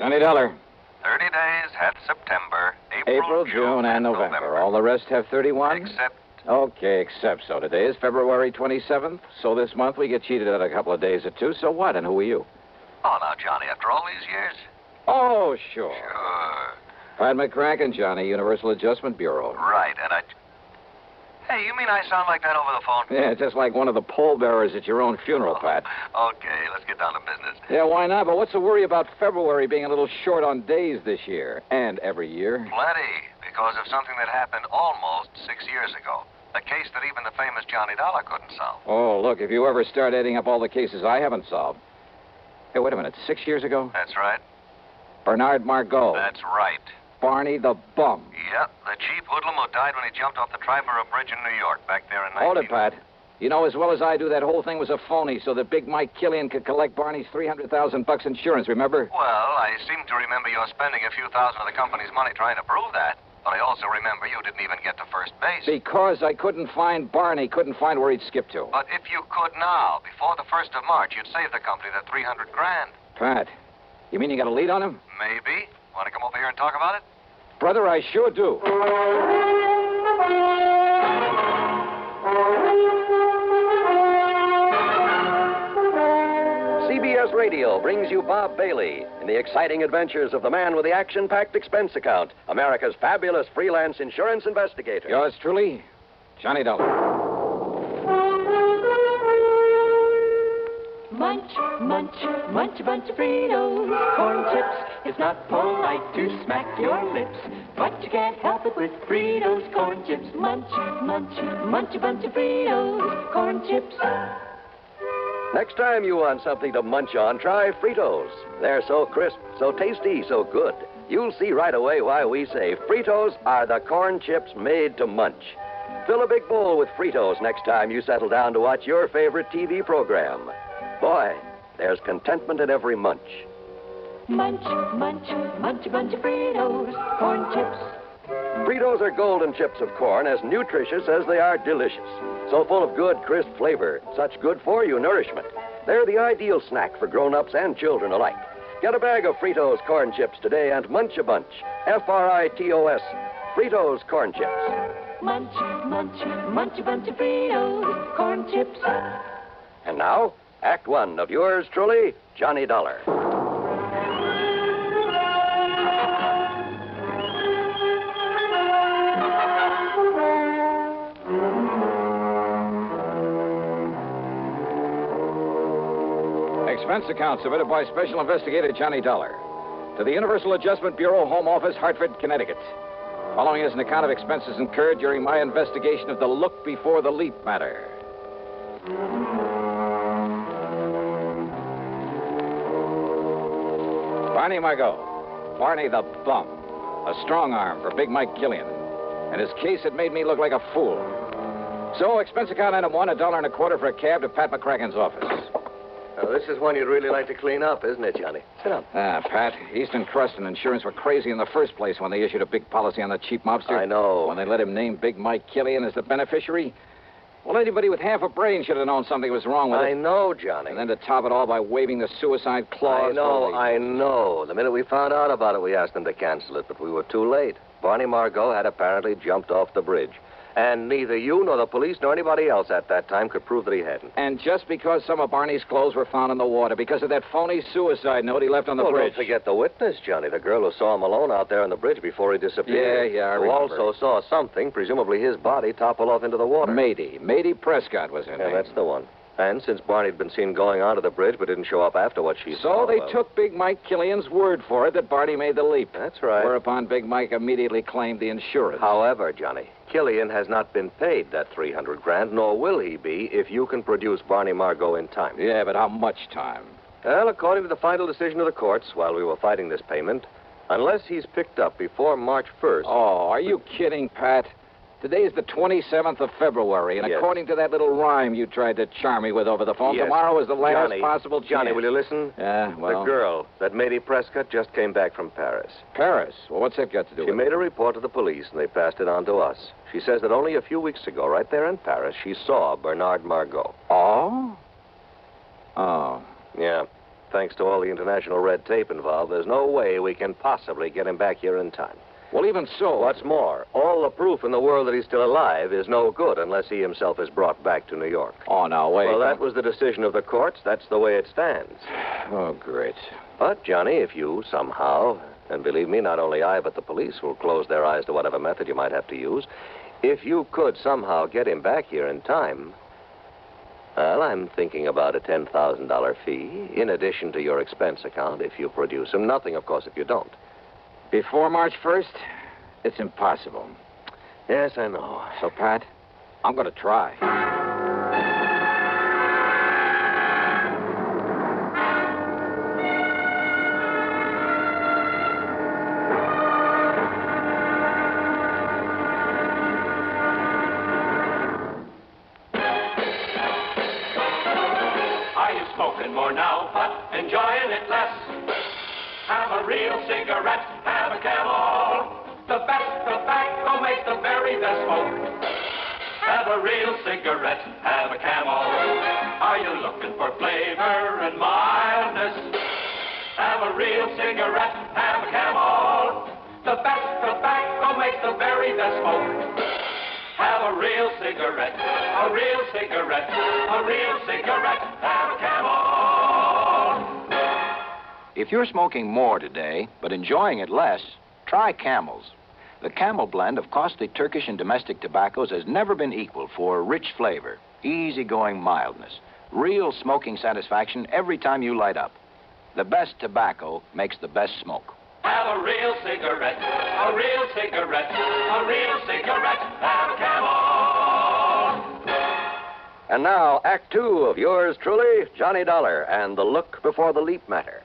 Johnny Dollar. 30 days had September, April, June, and November. All the rest have 31? Except... Okay, except so. Today is February 27th, so this month we get cheated at a couple of days or two. So what, and who are you? Oh, now, Johnny, after all these years? Oh, sure. Sure. Pat McCracken, Johnny, Universal Adjustment Bureau. Right, and I... Hey, you mean I sound like that over the phone? Yeah, just like one of the pallbearers at your own funeral, Pat. Okay, let's get down to business. Yeah, why not? But what's the worry about February being a little short on days this year? And every year? Plenty, because of something that happened almost 6 years ago. A case that even the famous Johnny Dollar couldn't solve. Oh, look, if you ever start adding up all the cases I haven't solved. Hey, wait a minute, 6 years ago? That's right. Bernard Margot. That's right. Barney the Bum. Yep, the cheap hoodlum who died when he jumped off the Triborough Bridge in New York back there in 19... Hold it, Pat. You know as well as I do that whole thing was a phony so that Big Mike Killian could collect Barney's $300,000 insurance, remember? Well, I seem to remember you spending a few thousand of the company's money trying to prove that. But I also remember you didn't even get to first base. Because I couldn't find Barney, couldn't find where he'd skip to. But if you could now, before the 1st of March, you'd save the company that $300,000. Pat, you mean you got a lead on him? Maybe. Want to come over here and talk about it? Brother, I sure do. CBS Radio brings you Bob Bailey in the exciting adventures of the man with the action-packed expense account, America's fabulous freelance insurance investigator. Yours truly, Johnny Dollar. Munch, munch, munch a bunch of Fritos, corn chips. It's not polite to smack your lips, but you can't help it with Fritos, corn chips. Munch, munch, munch a bunch of Fritos, corn chips. Next time you want something to munch on, try Fritos. They're so crisp, so tasty, so good. You'll see right away why we say Fritos are the corn chips made to munch. Fill a big bowl with Fritos next time you settle down to watch your favorite TV program. Boy, there's contentment in every munch. Munch, munch, munch a bunch of Fritos, corn chips. Fritos are golden chips of corn, as nutritious as they are delicious. So full of good, crisp flavor, such good-for-you nourishment. They're the ideal snack for grown-ups and children alike. Get a bag of Fritos corn chips today and munch a bunch. Fritos. Fritos corn chips. Munch, munch, munch a bunch of Fritos, corn chips. And now, Act One of yours truly, Johnny Dollar. Expense account submitted by Special Investigator Johnny Dollar to the Universal Adjustment Bureau, Home Office, Hartford, Connecticut. Following is an account of expenses incurred during my investigation of the look before the leap matter. Barney Margot, Barney the Bum, a strong arm for Big Mike Killian, and his case had made me look like a fool. So, expense account item one, $1.25 for a cab to Pat McCracken's office. Now, this is one you'd really like to clean up, isn't it, Johnny? Sit down. Pat, Eastern Trust and Insurance were crazy in the first place when they issued a big policy on the cheap mobster. I know. When they let him name Big Mike Killian as the beneficiary. Well, anybody with half a brain should have known something was wrong with it. I know, Johnny. And then to top it all by waving the suicide clause. I know. The minute we found out about it, we asked them to cancel it, but we were too late. Barney Margot had apparently jumped off the bridge. And neither you nor the police nor anybody else at that time could prove that he hadn't. And just because some of Barney's clothes were found in the water, because of that phony suicide note he left on the bridge. Don't forget the witness, Johnny, the girl who saw him alone out there on the bridge before he disappeared. Yeah, I who remember. also saw something, presumably his body, topple off into the water. Mady Prescott was her name. Yeah, that's the one. And since Barney had been seen going onto the bridge but didn't show up after what she saw... So they took Big Mike Killian's word for it that Barney made the leap. That's right. Whereupon Big Mike immediately claimed the insurance. However, Johnny, Killian has not been paid that $300,000, nor will he be if you can produce Barney Margot in time. Yeah, but how much time? Well, according to the final decision of the courts, while we were fighting this payment, unless he's picked up before March 1st... Oh, are you kidding, Pat? Today is the 27th of February, and yes. According to that little rhyme you tried to charm me with over the phone, yes. Tomorrow is the last Johnny, possible chance. Johnny, will you listen? Yeah, well... The girl, that Mady Prescott, just came back from Paris. Paris? Well, what's that got to do with it? She made a report to the police, and they passed it on to us. She says that only a few weeks ago, right there in Paris, she saw Bernard Margot. Oh? Oh. Yeah. thanks to all the international red tape involved, there's no way we can possibly get him back here in time. Well, even so... What's more, all the proof in the world that he's still alive is no good unless he himself is brought back to New York. Oh, now, wait. Well, that was the decision of the courts. That's the way it stands. Oh, great. But, Johnny, if you somehow, and believe me, not only I, but the police will close their eyes to whatever method you might have to use, if you could somehow get him back here in time, well, I'm thinking about a $10,000 fee in addition to your expense account if you produce him. Nothing, of course, if you don't. Before March 1st, it's impossible. Yes, I know. So, Pat, I'm going to try. Are you smoking more now, but enjoying it less? Have a real cigarette, have a Camel. The best tobacco makes the very best smoke. Have a real cigarette, have a Camel. Are you looking for flavor and mildness? Have a real cigarette, have a Camel. The best tobacco makes the very best smoke. Have a real cigarette, a real cigarette, a real cigarette, have a Camel. If you're smoking more today, but enjoying it less, try Camels. The Camel blend of costly Turkish and domestic tobaccos has never been equal for rich flavor, easygoing mildness, real smoking satisfaction every time you light up. The best tobacco makes the best smoke. Have a real cigarette, a real cigarette, a real cigarette, have a Camel. And now, Act Two of yours truly, Johnny Dollar, and the look before the leap matter.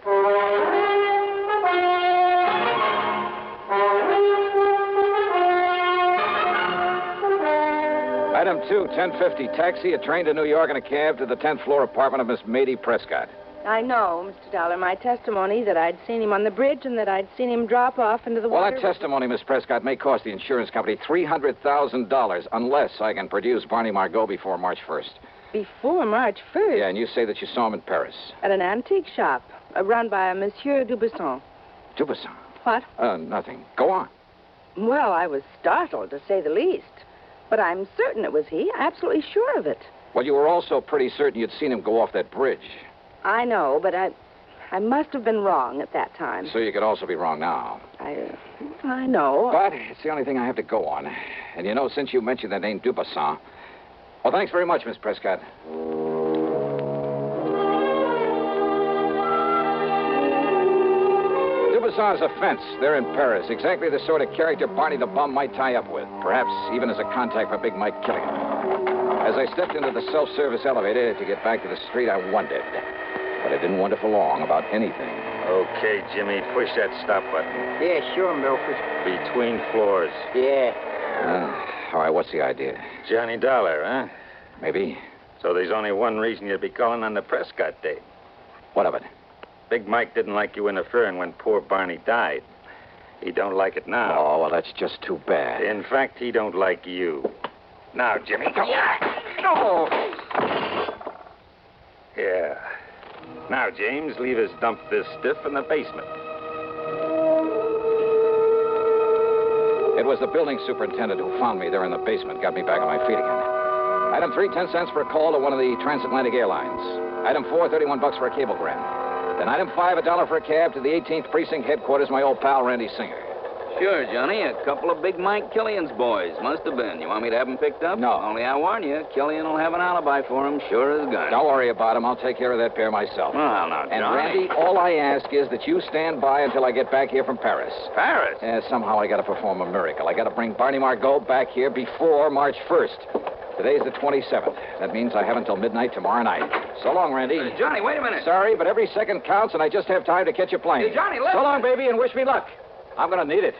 Item 2, 1050, taxi, a train to New York, and a cab to the 10th floor apartment of Miss Mady Prescott. I know, Mr. Dollar. My testimony that I'd seen him on the bridge and that I'd seen him drop off into the Well, water... that testimony, Miss Prescott, may cost the insurance company $300,000 unless I can produce Barney Margot before March 1st. Before March 1st? Yeah, and you say that you saw him in Paris. At an antique shop, run by a Monsieur Dubuisson. Dubuisson? What? Nothing. Go on. Well, I was startled, to say the least. But I'm certain it was he. Absolutely sure of it. Well, you were also pretty certain you'd seen him go off that bridge. I know, but I must have been wrong at that time. So you could also be wrong now. I know. But it's the only thing I have to go on. And you know, since you mentioned the name Dubuisson... Well, thanks very much, Miss Prescott. Dubuisson's a fence. They're in Paris. Exactly the sort of character Barney the Bum might tie up with. Perhaps even as a contact for Big Mike Killian. As I stepped into the self-service elevator to get back to the street, I wondered. But I didn't wonder for long about anything. Okay, Jimmy, push that stop button. Yeah, sure, Milford. Between floors. Yeah. All right, what's the idea? Johnny Dollar, huh? Maybe. So there's only one reason you'd be calling on the Prescott date. What of it? Big Mike didn't like you interfering when poor Barney died. He don't like it now. Oh, well, that's just too bad. In fact, he don't like you. Now, Jimmy, come on. No! Yeah. Now, James, leave us dump this stiff in the basement. It was the building superintendent who found me there in the basement, got me back on my feet again. Item 3, 10 cents for a call to one of the transatlantic airlines. Item 4, $31 for a cablegram. Then item 5, $1 for a cab to the 18th Precinct headquarters, my old pal, Randy Singer. Sure, Johnny. A couple of Big Mike Killian's boys. Must have been. You want me to have them picked up? No. Only I warn you, Killian will have an alibi for him, sure as gun. Don't worry about him. I'll take care of that pair myself. Well, now, And, Johnny. Randy, all I ask is that you stand by until I get back here from Paris. Paris? Somehow I got to perform a miracle. I got to bring Barney Margot back here before March 1st. Today's the 27th. That means I have until midnight tomorrow night. So long, Randy. Johnny, wait a minute. Sorry, but every second counts, and I just have time to catch a plane. Hey, Johnny, listen. So long, baby, and wish me luck. I'm going to need it.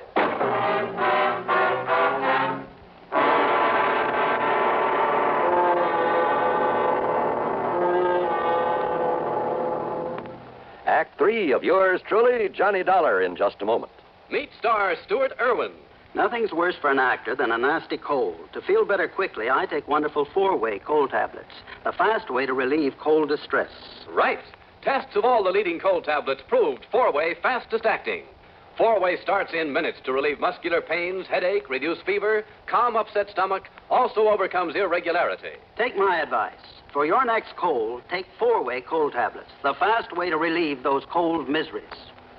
Act 3 of yours truly, Johnny Dollar, in just a moment. Meet star Stuart Irwin. Nothing's worse for an actor than a nasty cold. To feel better quickly, I take wonderful 4-way cold tablets. The fast way to relieve cold distress. Right. Tests of all the leading cold tablets proved 4-way fastest acting. 4-way starts in minutes to relieve muscular pains, headache, reduce fever, calm upset stomach, also overcomes irregularity. Take my advice. For your next cold, take 4-way cold tablets. The fast way to relieve those cold miseries.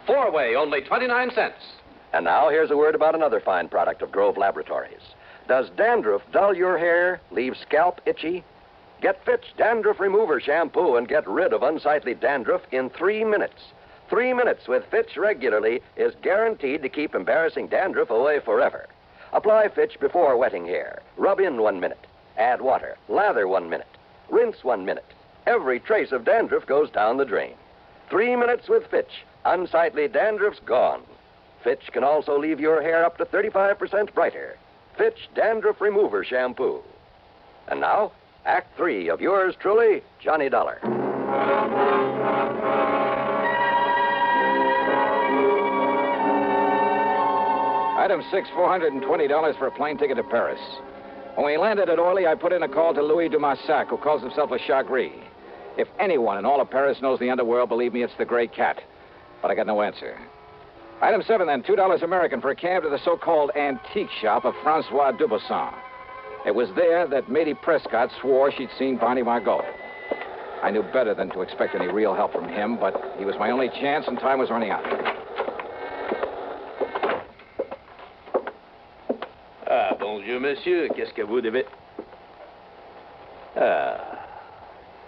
4-way, only 29 cents. And now here's a word about another fine product of Grove Laboratories. Does dandruff dull your hair, leave scalp itchy? Get Fitch Dandruff Remover Shampoo and get rid of unsightly dandruff in 3 minutes. 3 minutes with Fitch regularly is guaranteed to keep embarrassing dandruff away forever. Apply Fitch before wetting hair. Rub in 1 minute. Add water. Lather 1 minute. Rinse 1 minute. Every trace of dandruff goes down the drain. 3 minutes with Fitch. Unsightly dandruff's gone. Fitch can also leave your hair up to 35% brighter. Fitch Dandruff Remover Shampoo. And now, Act 3 of yours truly, Johnny Dollar. Item 6, $420 for a plane ticket to Paris. When we landed at Orly, I put in a call to Louis Dumassac, who calls himself a Chagris. If anyone in all of Paris knows the underworld, believe me, it's the Gray Cat. But I got no answer. Item 7, then, $2 American for a cab to the so-called antique shop of Francois Dubuisson. It was there that Matey Prescott swore she'd seen Barney Margot. I knew better than to expect any real help from him, but he was my only chance, and time was running out. Ah, bonjour, monsieur. Qu'est-ce que vous devez... Ah,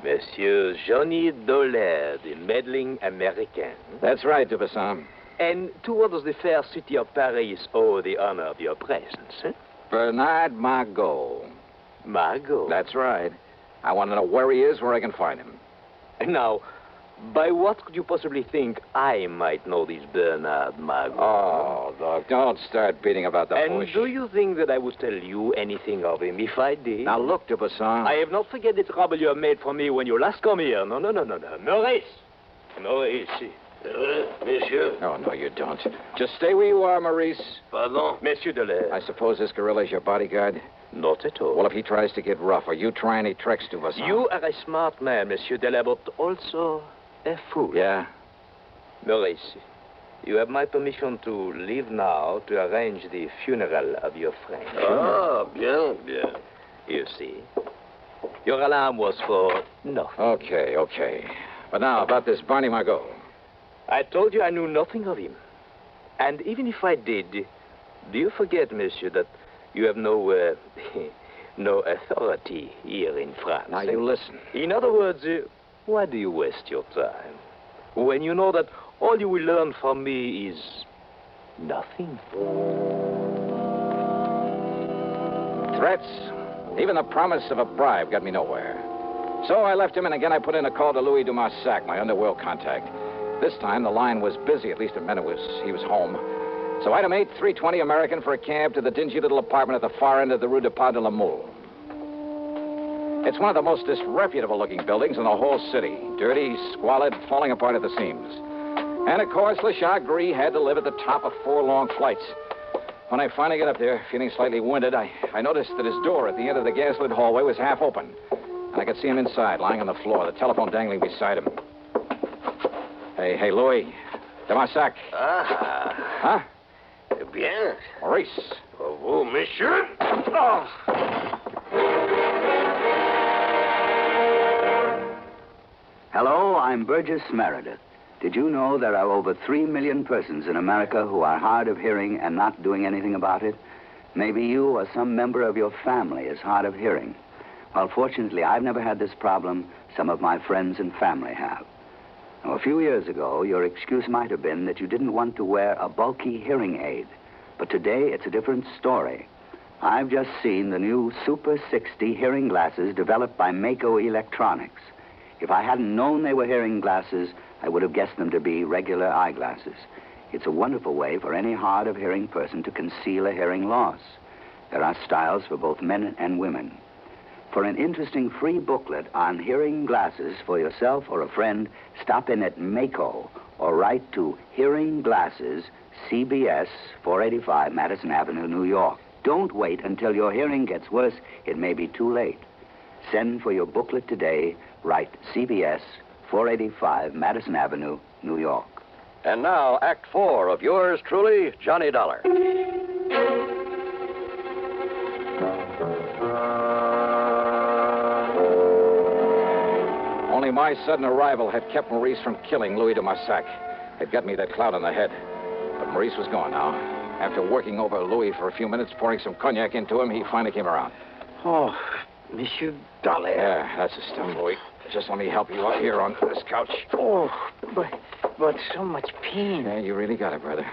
Monsieur Johnny Dollar, the meddling American. That's right, Dubuisson. And to what does the fair city of Paris owe the honor of your presence, eh? Bernard Margot. Margot? That's right. I want to know where he is, where I can find him. Now, by what could you possibly think I might know this Bernard Margot? Oh, look, don't start beating about the bush. And do you think that I would tell you anything of him if I did? Now, look, Dubuisson. I have not forget the trouble you have made for me when you last come here. No. Maurice. Maurice. Monsieur? Oh, no, you don't. Just stay where you are, Maurice. Pardon? Monsieur Dollar. I suppose this gorilla's your bodyguard? Not at all. Well, if he tries to get rough, or you try any tricks, Dubuisson. You are a smart man, Monsieur Dollar, but also a fool. Yeah? Maurice, you have my permission to leave now to arrange the funeral of your friend. Ah, bien. You see, your alarm was for nothing. Okay. But now, about this Barney Margot. I told you I knew nothing of him. And even if I did, do you forget, monsieur, that you have no authority here in France? Now, you listen. In other words, why do you waste your time when you know that all you will learn from me is nothing? Threats, even the promise of a bribe got me nowhere. So I left him, and again I put in a call to Louis Dumassac, my underworld contact. This time, the line was busy. At least it meant he was home. So item 8, $3.20 American for a cab to the dingy little apartment at the far end of the Rue de Pas de la Mule. It's one of the most disreputable-looking buildings in the whole city. Dirty, squalid, falling apart at the seams. And, of course, Le Chagris had to live at the top of 4 long flights. When I finally got up there, feeling slightly winded, I noticed that his door at the end of the gas-lit hallway was half open. And I could see him inside, lying on the floor, the telephone dangling beside him. Hey, Louis. Dumassac. Ah. Huh? Bien. Maurice. Vous, monsieur. Oh. Hello, I'm Burgess Meredith. Did you know there are over 3 million persons in America who are hard of hearing and not doing anything about it? Maybe you or some member of your family is hard of hearing. Well, fortunately, I've never had this problem. Some of my friends and family have. Now, a few years ago, your excuse might have been that you didn't want to wear a bulky hearing aid. But today, it's a different story. I've just seen the new Super 60 hearing glasses developed by Mako Electronics. If I hadn't known they were hearing glasses, I would have guessed them to be regular eyeglasses. It's a wonderful way for any hard of hearing person to conceal a hearing loss. There are styles for both men and women. For an interesting free booklet on hearing glasses for yourself or a friend, stop in at Mako or write to Hearing Glasses, CBS, 485 Madison Avenue, New York. Don't wait until your hearing gets worse. It may be too late. Send for your booklet today. Write CBS, 485 Madison Avenue, New York. And now, Act 4 of yours truly, Johnny Dollar. Only my sudden arrival had kept Maurice from killing Louis de Marsac. It got me that clout on the head. But Maurice was gone now. After working over Louis for a few minutes, pouring some cognac into him, he finally came around. Oh, Monsieur Dollar. Yeah, that's the stuff, Louis. Just let me help you out here on this couch. Oh, but so much pain. Yeah, you really got it, brother.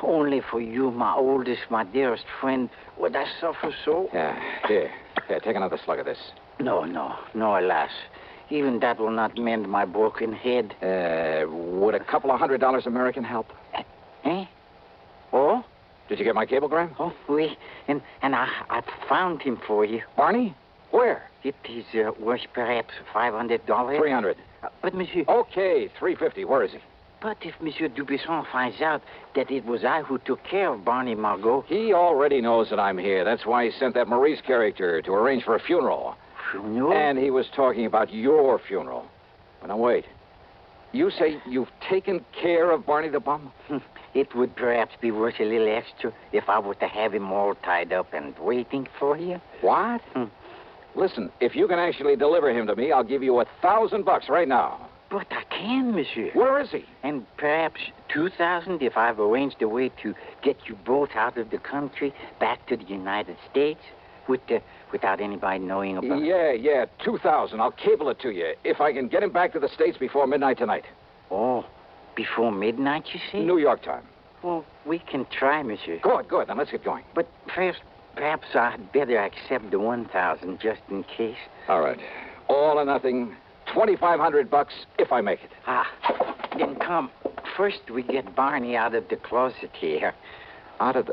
Only for you, my oldest, my dearest friend, would I suffer so? Yeah, here. Yeah, take another slug of this. No, alas. Even that will not mend my broken head. Would a couple of $100 American help? Eh? Oh? Did you get my cablegram? Oh, oui. And I found him for you. Barney? Where? It is worth perhaps $500. $300. But, monsieur... Okay, $350. Where is he? But if Monsieur Dubuisson finds out that it was I who took care of Barney Margot... He already knows that I'm here. That's why he sent that Maurice character to arrange for a funeral. Funeral? And he was talking about your funeral. But now, wait. You say you've taken care of Barney the Bum? It would perhaps be worth a little extra if I were to have him all tied up and waiting for you. What? Listen, if you can actually deliver him to me, I'll give you $1,000 right now. But I can, monsieur. Where is he? And perhaps 2,000 if I've arranged a way to get you both out of the country, back to the United States, without anybody knowing about it. Yeah, 2,000. I'll cable it to you if I can get him back to the States before midnight tonight. Oh, before midnight, you say? New York time. Well, we can try, monsieur. Good. Then let's get going. But first, perhaps I'd better accept the 1,000 just in case. All right. All or nothing. $2,500 if I make it. Then come. First, we get Barney out of the closet here. Out of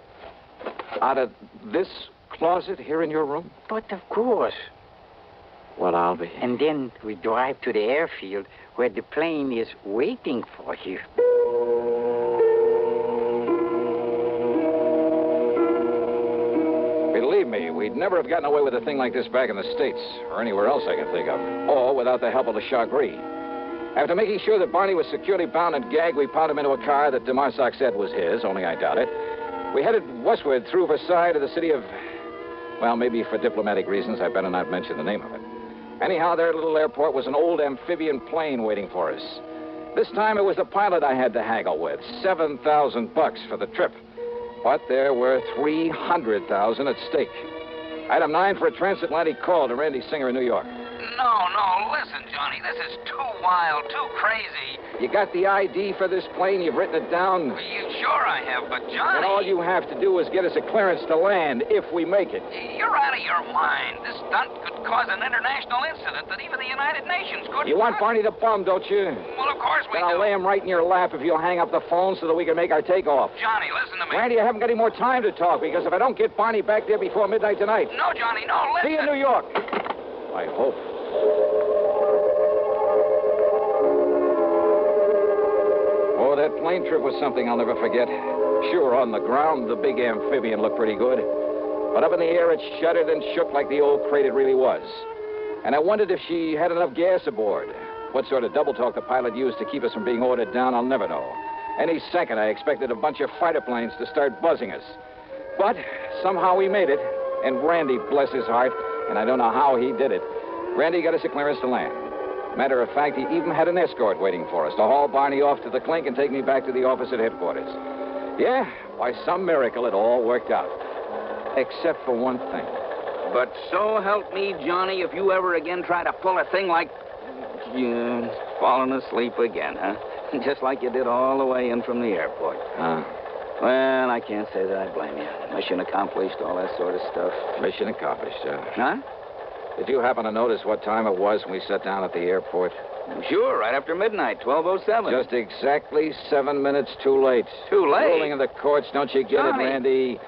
this closet here in your room? But of course. Well, I'll be. And then we drive to the airfield where the plane is waiting for you. Believe me, we'd never have gotten away with a thing like this back in the States, or anywhere else I can think of, or without the help of the Chagris. After making sure that Barney was securely bound and gagged, we piled him into a car that de Marsac said was his, only I doubt it. We headed westward through Versailles to the city of... Well, maybe for diplomatic reasons, I better not mention the name of it. Anyhow, their little airport was an old amphibian plane waiting for us. This time it was the pilot I had to haggle with. $7,000 for the trip. But there were $300,000 at stake. Item 9 for a transatlantic call to Randy Singer in New York. No, listen, Johnny. This is too wild, too crazy. You got the ID for this plane? You've written it down? Sure I have, but Johnny... And all you have to do is get us a clearance to land, if we make it. You're out of your mind. This stunt could cause an international incident that even the United Nations couldn't... You want Barney the Bum, don't you? Well, of course we do. Then I'll lay him right in your lap if you'll hang up the phone so that we can make our takeoff. Johnny, listen to me. Randy, I haven't got any more time to talk, because if I don't get Barney back there before midnight tonight... No, Johnny, no, listen. See you in New York. I hope. Oh, that plane trip was something I'll never forget. Sure, on the ground, the big amphibian looked pretty good. But up in the air, it shuddered and shook like the old crate it really was. And I wondered if she had enough gas aboard. What sort of double talk the pilot used to keep us from being ordered down, I'll never know. Any second, I expected a bunch of fighter planes to start buzzing us. But somehow we made it. And Randy, bless his heart, and I don't know how he did it, Randy got us a clearance to land. Matter of fact, he even had an escort waiting for us to haul Barney off to the clink and take me back to the office at headquarters. Yeah, by some miracle, it all worked out. Except for one thing. But so help me, Johnny, if you ever again try to pull a thing like... falling asleep again, huh? Just like you did all the way in from the airport. Well, I can't say that I blame you. Mission accomplished, all that sort of stuff. Mission accomplished, Huh? Did you happen to notice what time it was when we sat down at the airport? Sure, right after midnight, 12:07. Just exactly 7 minutes too late. Too late? Ruling in the courts, don't you get Johnny. it, Randy?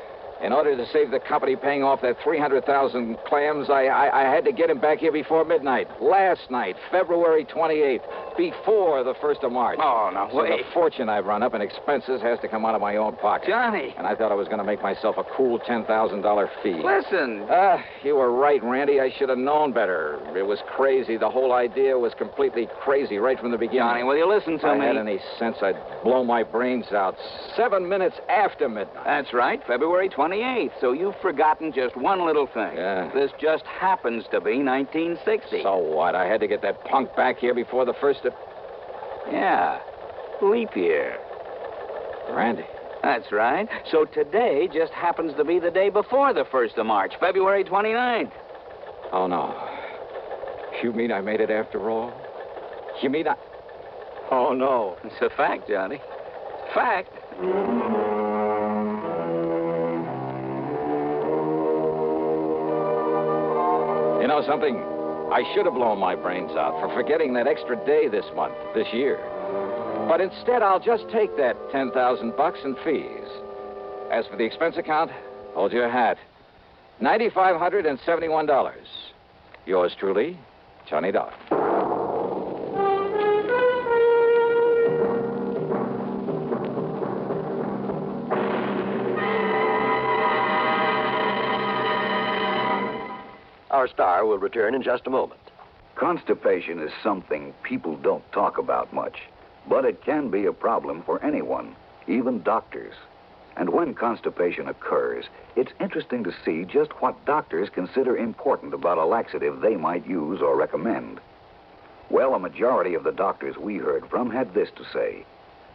In order to save the company paying off that 300,000 clams, I had to get him back here before midnight. Last night, February 28th, before the 1st of March. Oh, no, so wait. the fortune I've run up in expenses has to come out of my own pocket. Johnny. And I thought I was going to make myself a cool $10,000 fee. Listen. You were right, Randy. I should have known better. It was crazy. The whole idea was completely crazy right from the beginning. Johnny, will you listen to if me? I had any sense, I'd blow my brains out 7 minutes after midnight. That's right, February 28th. So you've forgotten just one little thing. Yeah. This just happens to be 1960. So what? I had to get that punk back here before the 1st of... Yeah, leap year. Randy. That's right. So today just happens to be the day before the 1st of March, February 29th. Oh, no. You mean I made it after all? You mean I... Oh, no. It's a fact, Johnny. Fact. You know something? I should have blown my brains out for forgetting that extra day this month, this year. But instead, I'll just take that $10,000 in fees. As for the expense account, hold your hat. $9,571. Yours truly, Johnny Dollar. Our star will return in just a moment. Constipation is something people don't talk about much, but it can be a problem for anyone, even doctors. And when constipation occurs, it's interesting to see just what doctors consider important about a laxative they might use or recommend. Well, a majority of the doctors we heard from had this to say.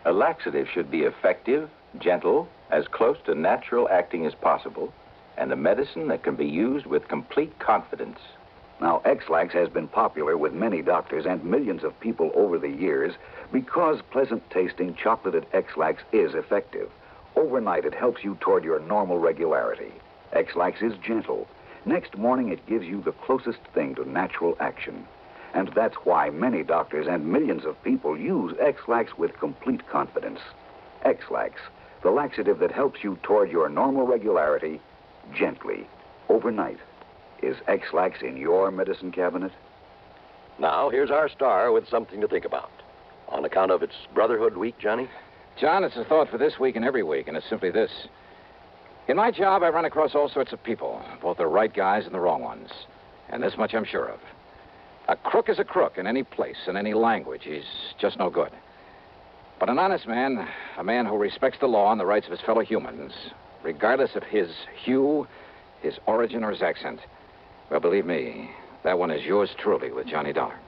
A laxative should be effective, gentle, as close to natural acting as possible, and a medicine that can be used with complete confidence. Now, X-Lax has been popular with many doctors and millions of people over the years because pleasant-tasting chocolated X-Lax is effective. Overnight, it helps you toward your normal regularity. X-Lax is gentle. Next morning, it gives you the closest thing to natural action. And that's why many doctors and millions of people use X-Lax with complete confidence. X-Lax, the laxative that helps you toward your normal regularity gently, overnight. Is X-Lax in your medicine cabinet? Now, here's our star with something to think about. On account of its Brotherhood Week, Johnny? John, it's a thought for this week and every week, and it's simply this. In my job, I run across all sorts of people, both the right guys and the wrong ones. And this much I'm sure of. A crook is a crook in any place, in any language. He's just no good. But an honest man, a man who respects the law and the rights of his fellow humans, regardless of his hue, his origin, or his accent, well, believe me, that one is yours truly with Johnny Dollar.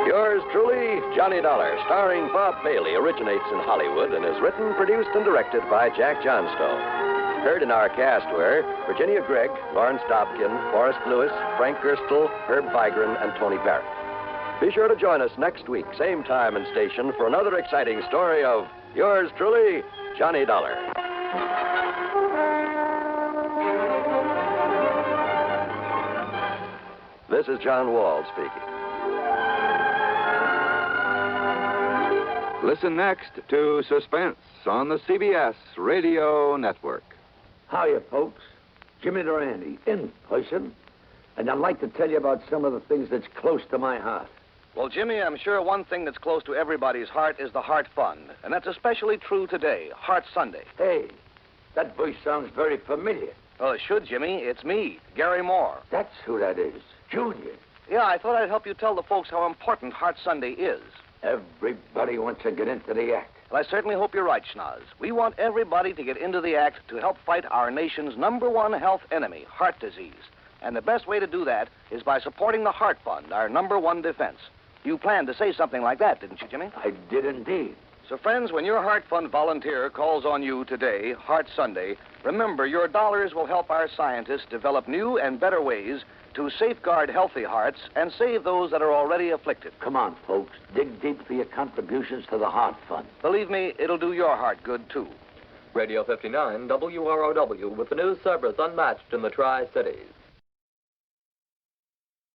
Yours truly, Johnny Dollar, starring Bob Bailey, originates in Hollywood and is written, produced, and directed by Jack Johnstone. Heard in our cast were Virginia Gregg, Lawrence Dobkin, Forrest Lewis, Frank Gerstle, Herb Vigran, and Tony Barrett. Be sure to join us next week, same time and station, for another exciting story of yours truly, Johnny Dollar. This is John Wall speaking. Listen next to Suspense on the CBS Radio Network. Hiya, folks. Jimmy Durante, in person. And I'd like to tell you about some of the things that's close to my heart. Well, Jimmy, I'm sure one thing that's close to everybody's heart is the Heart Fund. And that's especially true today, Heart Sunday. Hey, that voice sounds very familiar. Well, it should, Jimmy. It's me, Gary Mohr. That's who that is, Junior. Yeah, I thought I'd help you tell the folks how important Heart Sunday is. Everybody wants to get into the act. Well, I certainly hope you're right, Schnoz. We want everybody to get into the act to help fight our nation's #1 health enemy, heart disease. And the best way to do that is by supporting the Heart Fund, our #1 defense. You planned to say something like that, didn't you, Jimmy? I did indeed. So, friends, when your Heart Fund volunteer calls on you today, Heart Sunday, remember your dollars will help our scientists develop new and better ways to safeguard healthy hearts and save those that are already afflicted. Come on, folks. Dig deep for your contributions to the Heart Fund. Believe me, it'll do your heart good, too. Radio 59, WROW, with the news service unmatched in the Tri-Cities.